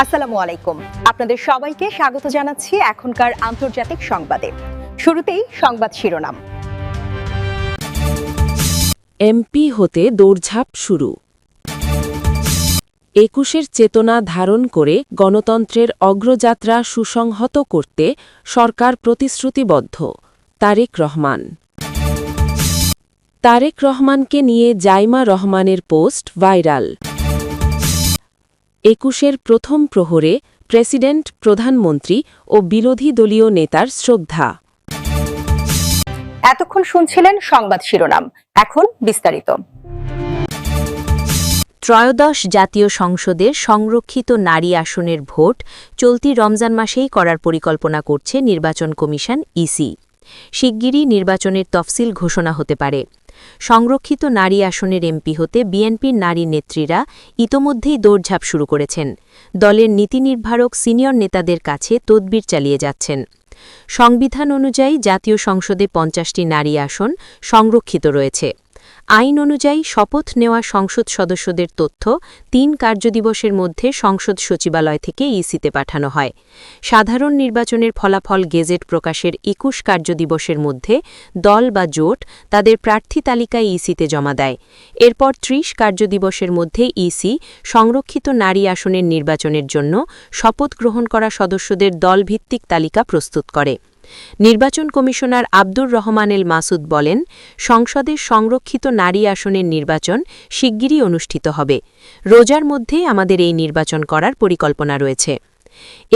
আসসালামু আলাইকুম। আপনাদের সবাইকে স্বাগত জানাচ্ছি এখনকার আন্তর্জাতিক সংবাদে। শুরুতেই সংবাদ শিরোনাম। এমপি হতে দৌড়ঝাঁপ শুরু। ২১-এর চেতনা ধারণ করে গণতন্ত্রের অগ্রযাত্রা সুসংহত করতে সরকার প্রতিশ্রুতিবদ্ধ। তারেক রহমান। তারেক রহমানকে নিয়ে জাইমা রহমানের পোস্ট ভাইরাল। ২১-এর প্রথম প্রহরে প্রেসিডেন্ট, প্রধানমন্ত্রী ও বিরোধী দলীয় নেতার শ্রদ্ধা। এতক্ষণ শুনছিলেন সংবাদ শিরোনাম, এখন বিস্তারিত। ত্রয়োদশ জাতীয় সংসদের সংরক্ষিত নারী আসনের ভোট চলতি রমজান মাসেই করার পরিকল্পনা করছে নির্বাচন কমিশন ইসি। শিগগিরই নির্বাচনের তফসিল ঘোষণা হতে পারে। সংরক্ষিত নারী আসনের এমপি হতে বিএনপির নারী নেত্রীরা ইতোমধ্যেই দৌড়ঝাঁপ শুরু করেছেন। দলের নীতি নির্ধারক সিনিয়র নেতাদের কাছে তদবির চালিয়ে যাচ্ছেন। সংবিধান অনুযায়ী জাতীয় সংসদে ৫০টি নারী আসন সংরক্ষিত রয়েছে। আইন অনুযায়ী শপথ নেওয়া সংসদ সদস্যদের তথ্য ৩ কার্যদিবসের মধ্যে সংসদ সচিবালয় থেকে ইসিতে পাঠানো হয়। সাধারণ নির্বাচনের ফলাফল গেজেট প্রকাশের ২১ কার্যদিবসের মধ্যে দল বা জোট তাদের প্রার্থী তালিকায় ইসিতে জমা দেয়। এরপর ৩০ কার্যদিবসের মধ্যে ইসি সংরক্ষিত নারী আসনের নির্বাচনের জন্য শপথ গ্রহণ করা সদস্যদের দলভিত্তিক তালিকা প্রস্তুত করে। নির্বাচন কমিশনার আব্দুর রহমান এল মাসুদ বলেন, সংসদের সংরক্ষিত নারী আসনের নির্বাচন শিগগিরই অনুষ্ঠিত হবে। রোজার মধ্যে আমাদের এই নির্বাচন করার পরিকল্পনা রয়েছে।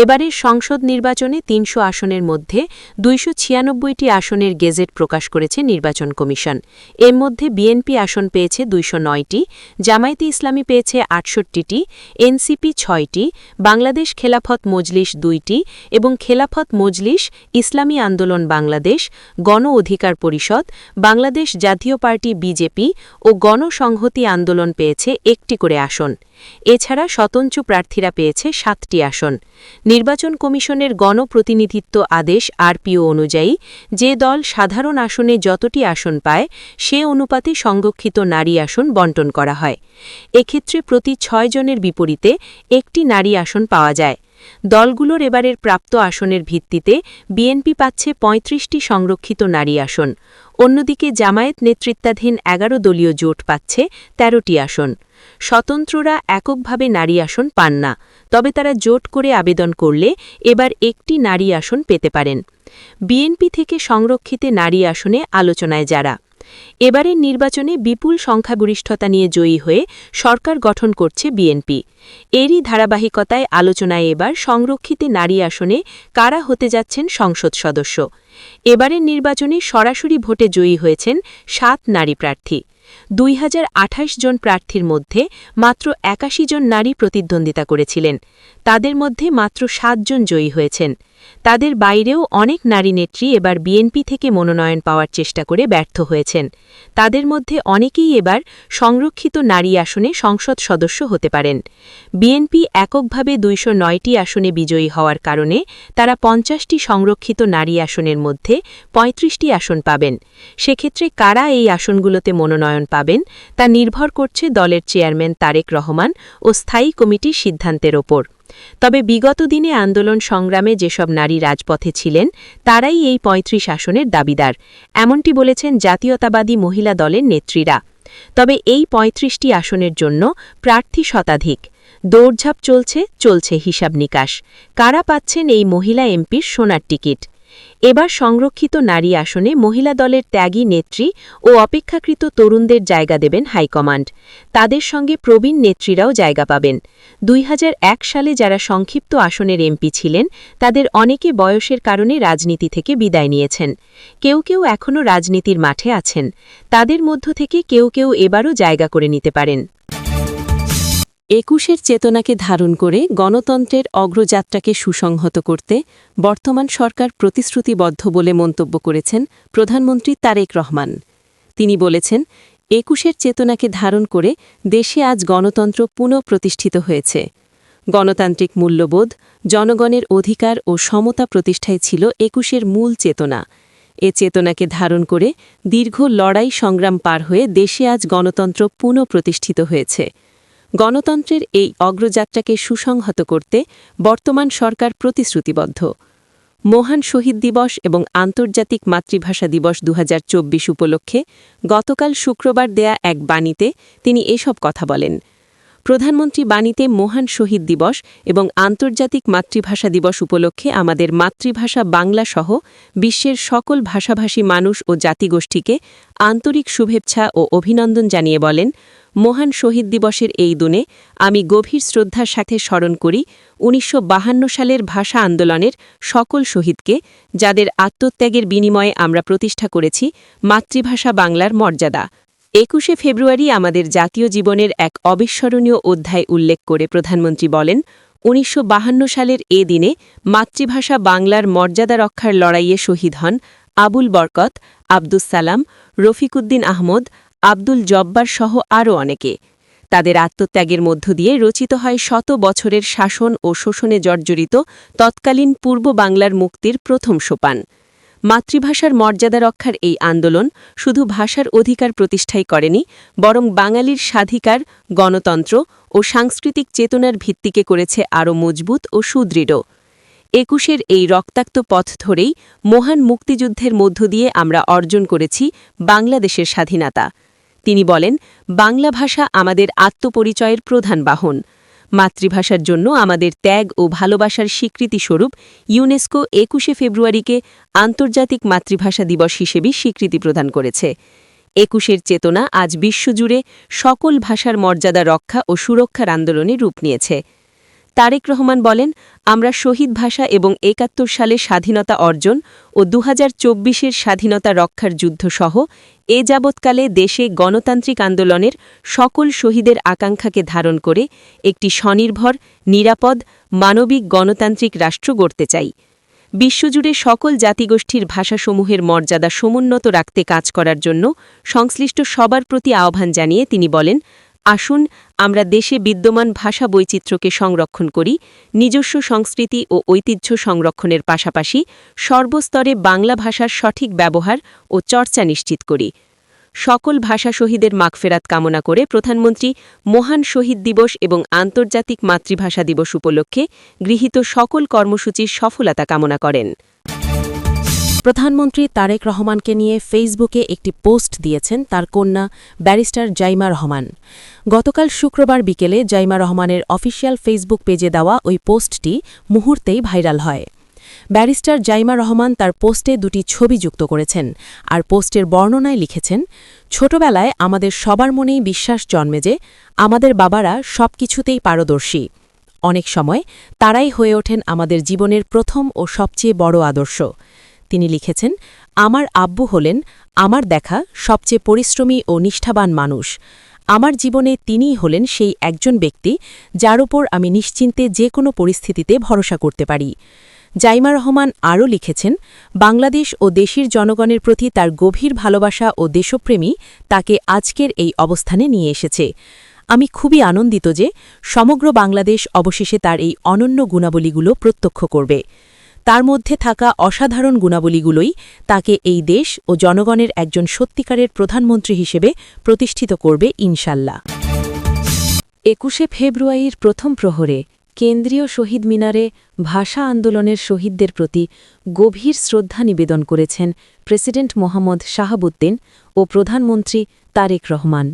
এবারের সংসদ নির্বাচনে ৩০০ আসনের মধ্যে ২৯৬টি আসনের গেজেট প্রকাশ করেছে নির্বাচন কমিশন। এর মধ্যে বিএনপি আসন পেয়েছে ২০৯টি, জামায়াতে ইসলামী পেয়েছে ৬৮টি, এনসিপি ৬টি, বাংলাদেশ খেলাফত মজলিস ২টি এবং খেলাফত মজলিস, ইসলামী আন্দোলন বাংলাদেশ, গণ অধিকার পরিষদ, বাংলাদেশ জাতীয় পার্টি বিজেপি ও গণসংহতি আন্দোলন পেয়েছে ১টি করে আসন। এছাড়া স্বতন্ত্র প্রার্থীরা পেয়েছে ৭টি আসন। নির্বাচন কমিশনের গণপ্রতিনিধিত্ব আদেশ আরপিও অনুযায়ী যে দল সাধারণ আসনে যতটি আসন পায় সে অনুপাতে সংরক্ষিত নারী আসন বণ্টন করা হয়। এক্ষেত্রে প্রতি ৬ জনের বিপরীতে ১টি নারী আসন পাওয়া যায়। দলগুলোর এবারের প্রাপ্ত আসনের ভিত্তিতে বিএনপি পাচ্ছে ৩৫টি সংরক্ষিত নারী আসন। অন্যদিকে জামায়াত নেতৃত্বাধীন ১১ দলীয় জোট পাচ্ছে ১৩টি আসন। স্বতন্ত্ররা এককভাবে নারী আসন পান না, তবে তারা জোট করে আবেদন করলে এবার একটি নারী আসন পেতে পারেন। বিএনপি থেকে সংরক্ষিত নারী আসনে আলোচনায় যারা এবারের নির্বাচনে বিপুল সংখ্যাগরিষ্ঠতা নিয়ে জয়ী হয়ে সরকার গঠন করছে বিএনপি। এরই ধারাবাহিকতায় আলোচনায় এবার সংরক্ষিত নারী আসনে কারা হতে যাচ্ছেন সংসদ সদস্য। এবারের নির্বাচনে সরাসরি ভোটে জয়ী হয়েছেন ৭ নারী প্রার্থী। ২০২৮ জন প্রার্থীর মধ্যে মাত্র ৮১ জন নারী প্রতিদ্বন্দ্বিতা করেছিলেন। তাদের মধ্যে মাত্র ৭ জন জয়ী হয়েছেন। তাদের বাইরেও অনেক নারী নেত্রী এবার বিএনপি থেকে মনোনয়ন পাওয়ার চেষ্টা করে ব্যর্থ হয়েছেন। তাদের মধ্যে অনেকেই এবার সংরক্ষিত নারী আসনে সংসদ সদস্য হতে পারেন। বিএনপি এককভাবে ২০৯টি আসনে বিজয়ী হওয়ার কারণে তারা ৫০টি সংরক্ষিত নারী আসনের মধ্যে ৩৫টি আসন পাবেন। সেক্ষেত্রে কারা এই আসনগুলোতে মনোনয়ন পাবেন তা নির্ভর করছে দলের চেয়ারম্যান তারেক রহমান ও স্থায়ী কমিটির সিদ্ধান্তের ওপর। তবে বিগত দিনে আন্দোলন সংগ্রামে যেসব নারী রাজপথে ছিলেন তারাই এই ৩৫ আসনের দাবিদার, এমনটি বলেছেন জাতীয়তাবাদী মহিলা দলের নেত্রীরা। তবে এই ৩৫টি আসনের জন্য প্রার্থী শতাধিক। দৌড়ঝাঁপ চলছে হিসাব নিকাশ। কারা পাচ্ছেন এই মহিলা এমপির সোনার টিকিট? এবার সংরক্ষিত নারী আসনে মহিলা দলের ত্যাগী নেত্রী ও অপেক্ষাকৃত তরুণদের জায়গা দেবেন হাইকমান্ড। তাদের সঙ্গে প্রবীণ নেত্রীরাও জায়গা পাবেন। ২০০১ সালে যারা সংক্ষিপ্ত আসনের এমপি ছিলেন তাদের অনেকে বয়সের কারণে রাজনীতি থেকে বিদায় নিয়েছেন। কেউ কেউ এখনও রাজনীতির মাঠে আছেন। তাদের মধ্য থেকে কেউ কেউ এবারও জায়গা করে নিতে পারেন। ২১-এর চেতনাকে ধারণ করে গণতন্ত্রের অগ্রযাত্রাকে সুসংহত করতে বর্তমান সরকার প্রতিশ্রুতিবদ্ধ বলে মন্তব্য করেছেন প্রধানমন্ত্রী তারেক রহমান। তিনি বলেছেন, ২১-এর চেতনাকে ধারণ করে দেশে আজ গণতন্ত্র পুনঃপ্রতিষ্ঠিত হয়েছে। গণতান্ত্রিক মূল্যবোধ, জনগণের অধিকার ও সমতা প্রতিষ্ঠাই ছিল ২১-এর মূল চেতনা। এ চেতনাকে ধারণ করে দীর্ঘ লড়াই সংগ্রাম পার হয়ে দেশে আজ গণতন্ত্র পুনঃপ্রতিষ্ঠিত হয়েছে। গণতন্ত্রের এই অগ্রযাত্রাকে সুসংহত করতে বর্তমান সরকার প্রতিশ্রুতিবদ্ধ। মহান শহীদ দিবস এবং আন্তর্জাতিক মাতৃভাষা দিবস 2024 উপলক্ষে গতকাল শুক্রবার দেয়া এক বাণীতে তিনি এসব কথা বলেন। প্রধানমন্ত্রী বাণীতে মহান শহীদ দিবস এবং আন্তর্জাতিক মাতৃভাষা দিবস উপলক্ষে আমাদের মাতৃভাষা বাংলা সহ বিশ্বের সকল ভাষাভাষী মানুষ ও জাতিগোষ্ঠীকে আন্তরিক শুভেচ্ছা ও অভিনন্দন জানিয়ে বলেন, মহান শহীদ দিবসের এই দিনে আমি গভীর শ্রদ্ধার সাথে স্মরণ করি ১৯৫২ সালের ভাষা আন্দোলনের সকল শহীদকে, যাদের আত্মত্যাগের বিনিময়ে আমরা প্রতিষ্ঠা করেছি মাতৃভাষা বাংলার মর্যাদা। ২১শে ফেব্রুয়ারি আমাদের জাতীয় জীবনের এক অবিস্মরণীয় অধ্যায় উল্লেখ করে প্রধানমন্ত্রী বলেন, ১৯৫২ সালের এ দিনে মাতৃভাষা বাংলার মর্যাদা রক্ষার লড়াইয়ে শহীদ হন আবুল বরকত, আব্দুস সালাম, রফিকুদ্দিন আহমদ, আব্দুল জব্বার সহ আরও অনেকে। তাদের আত্মত্যাগের মধ্য দিয়ে রচিত হয় শত বছরের শাসন ও শোষণে জর্জরিত তৎকালীন পূর্ব বাংলার মুক্তির প্রথম সোপান। মাতৃভাষার মর্যাদা রক্ষার এই আন্দোলন শুধু ভাষার অধিকার প্রতিষ্ঠাই করেনি, বরং বাঙালির স্বাধিকার, গণতন্ত্র ও সাংস্কৃতিক চেতনার ভিত্তিকে করেছে আরও মজবুত ও সুদৃঢ়। ২১-এর এই রক্তাক্ত পথ ধরেই মহান মুক্তিযুদ্ধের মধ্য দিয়ে আমরা অর্জন করেছি বাংলাদেশের স্বাধীনতা। তিনি বলেন, বাংলা ভাষা আমাদের আত্মপরিচয়ের প্রধান বাহন। মাতৃভাষার জন্য আমাদের ত্যাগ ও ভালোবাসার স্বীকৃতিস্বরূপ ইউনেস্কো ২১শে ফেব্রুয়ারিকে আন্তর্জাতিক মাতৃভাষা দিবস হিসেবে স্বীকৃতি প্রদান করেছে। ২১-এর চেতনা আজ বিশ্বজুড়ে সকল ভাষার মর্যাদা রক্ষা ও সুরক্ষার আন্দোলনে রূপ নিয়েছে। তারেক রহমান বলেন, আমরা শহীদ ভাষা এবং ৭১ সালে স্বাধীনতা অর্জন ও ২০২৪-এর স্বাধীনতা রক্ষার যুদ্ধ সহ এ যাবৎকালে দেশে গণতান্ত্রিক আন্দোলনের সকল শহীদের আকাঙ্ক্ষাকে ধারণ করে একটি স্বনির্ভর, নিরাপদ, মানবিক গণতান্ত্রিক রাষ্ট্র গড়তে চাই। বিশ্বজুড়ে সকল জাতিগোষ্ঠীর ভাষাসমূহের মর্যাদা সমুন্নত রাখতে কাজ করার জন্য সংশ্লিষ্ট সবার প্রতি আহ্বান জানিয়ে তিনি বলেন, আসুন আমরা দেশে বিদ্যমান ভাষা বৈচিত্র্যকে সংরক্ষণ করি, নিজস্ব সংস্কৃতি ও ঐতিহ্য সংরক্ষণের পাশাপাশি সর্বস্তরে বাংলা ভাষার সঠিক ব্যবহার ও চর্চা নিশ্চিত করি। সকল ভাষা শহীদের মাগফেরাত কামনা করে প্রধানমন্ত্রী মহান শহীদ দিবস এবং আন্তর্জাতিক মাতৃভাষা দিবস উপলক্ষে গৃহীত সকল কর্মসূচির সফলতা কামনা করেন। প্রধানমন্ত্রী তারেক রহমানকে নিয়ে ফেসবুকে একটি পোস্ট দিয়েছেন তার কন্যা ব্যারিস্টার জাইমা রহমান। গতকাল শুক্রবার বিকেলে জাইমা রহমানের অফিসিয়াল ফেসবুক পেজে দেওয়া ওই পোস্টটি মুহূর্তেই ভাইরাল হয়। ব্যারিস্টার জাইমা রহমান তার পোস্টে দুটি ছবি যুক্ত করেছেন, আর পোস্টের বর্ণনায় লিখেছেন, ছোটবেলায় আমাদের সবার মনেই বিশ্বাস জন্মে যে আমাদের বাবারা সবকিছুতেই পারদর্শী। অনেক সময় তারাই হয়ে ওঠেন আমাদের জীবনের প্রথম ও সবচেয়ে বড় আদর্শ। তিনি লিখেছেন, আমার আব্বু হলেন আমার দেখা সবচেয়ে পরিশ্রমী ও নিষ্ঠাবান মানুষ। আমার জীবনে তিনিই হলেন সেই একজন ব্যক্তি যার ওপর আমি নিশ্চিন্তে যে কোনো পরিস্থিতিতে ভরসা করতে পারি। জাইমা রহমান আরও লিখেছেন, বাংলাদেশ ও দেশের জনগণের প্রতি তার গভীর ভালোবাসা ও দেশপ্রেমী তাকে আজকের এই অবস্থানে নিয়ে এসেছে। আমি খুবই আনন্দিত যে সমগ্র বাংলাদেশ অবশেষে তার এই অনন্য গুণাবলীগুলো প্রত্যক্ষ করবে। তার মধ্যে থাকা অসাধারণ গুণাবলীগুলোই তাকে এই দেশ ও জনগণের একজন সত্যিকারের প্রধানমন্ত্রী হিসেবে প্রতিষ্ঠিত করবে ইনশাল্লাহ। ২১শে ফেব্রুয়ারির প্রথম প্রহরে কেন্দ্রীয় শহীদ মিনারে ভাষা আন্দোলনের শহীদদের প্রতি গভীর শ্রদ্ধা নিবেদন করেছেন প্রেসিডেন্ট মোহাম্মদ শাহাবুদ্দিন ও প্রধানমন্ত্রী তারেক রহমান।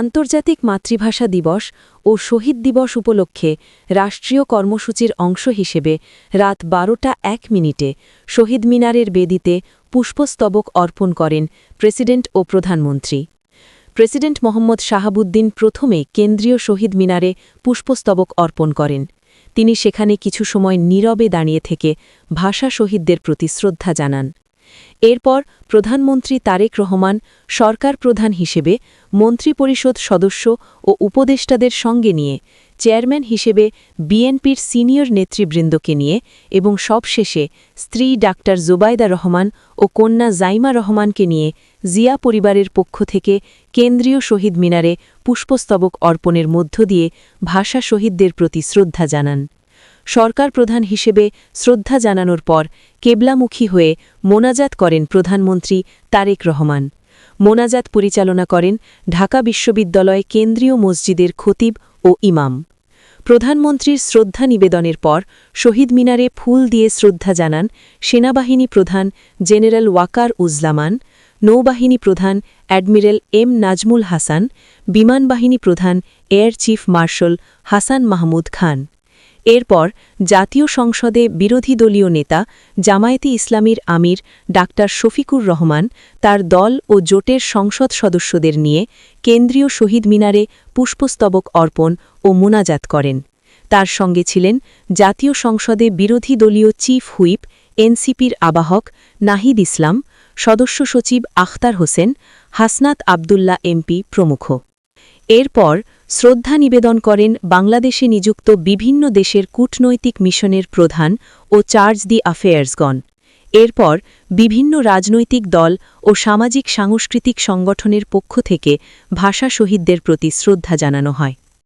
আন্তর্জাতিক মাতৃভাষা দিবস ও শহীদ দিবস উপলক্ষে রাষ্ট্রীয় কর্মসূচির অংশ হিসেবে রাত ১২টা ১ শহীদ মিনারের বেদিতে পুষ্পস্তবক অর্পণ করেন প্রেসিডেন্ট ও প্রধানমন্ত্রী। প্রেসিডেন্ট মোহাম্মদ শাহাবুদ্দিন প্রথমে কেন্দ্রীয় শহীদ মিনারে পুষ্পস্তবক অর্পণ করেন। তিনি সেখানে কিছু সময় নীরবে দাঁড়িয়ে থেকে ভাষা শহীদদের প্রতি শ্রদ্ধা জানান। এরপর প্রধানমন্ত্রী তারেক রহমান সরকার প্রধান হিসেবে মন্ত্রিপরিষদ সদস্য ও উপদেষ্টাদের সঙ্গে নিয়ে চেয়ারম্যান হিসেবে বিএনপির সিনিয়র নেতৃবৃন্দকে নিয়ে এবং সবশেষে স্ত্রী ডাক্তার জুবাইদা রহমান ও কন্যা জাইমা রহমানকে নিয়ে জিয়া পরিবারের পক্ষ থেকে কেন্দ্রীয় শহীদ মিনারে পুষ্পস্তবক অর্পণের মধ্য দিয়ে ভাষা শহীদদের প্রতি শ্রদ্ধা জানান। সরকার প্রধান হিসেবে শ্রদ্ধা জানানোর পর কেবলামুখী হয়ে মোনাজাত করেন প্রধানমন্ত্রী তারেক রহমান। মোনাজাত পরিচালনা করেন ঢাকা বিশ্ববিদ্যালয় কেন্দ্রীয় মসজিদের খতিব ও ইমাম। প্রধানমন্ত্রীর শ্রদ্ধা নিবেদনের পর শহীদ মিনারে ফুল দিয়ে শ্রদ্ধা জানান সেনাবাহিনী প্রধান জেনারেল ওয়াকার উজ্জামান, নৌবাহিনী প্রধান অ্যাডমিরাল এম নাজমুল হাসান, বিমানবাহিনী প্রধান air chief marshal Hasan Mahmud Khan. এরপর জাতীয় সংসদে বিরোধী দলীয় নেতা জামায়াতে ইসলামীর আমির ডাক্তার শফিকুর রহমান তার দল ও জোটের সংসদ সদস্যদের নিয়ে কেন্দ্রীয় শহীদ মিনারে পুষ্পস্তবক অর্পণ ও মোনাজাত করেন। তার সঙ্গে ছিলেন জাতীয় সংসদে বিরোধী দলীয় চিফ হুইপ এনসিপির আবাহক নাহিদ ইসলাম, সদস্য সচিব আখতার হোসেন, হাসনাত আবদুল্লাহ এমপি প্রমুখ। এরপর শ্রদ্ধা নিবেদন করেন বাংলাদেশে নিযুক্ত বিভিন্ন দেশের কূটনৈতিক মিশনের প্রধান ও চার্জ দি অ্যাফেয়ার্সগণ। এরপর বিভিন্ন রাজনৈতিক দল ও সামাজিক সাংস্কৃতিক সংগঠনের পক্ষ থেকে ভাষা শহীদদের প্রতি শ্রদ্ধা জানানো হয়।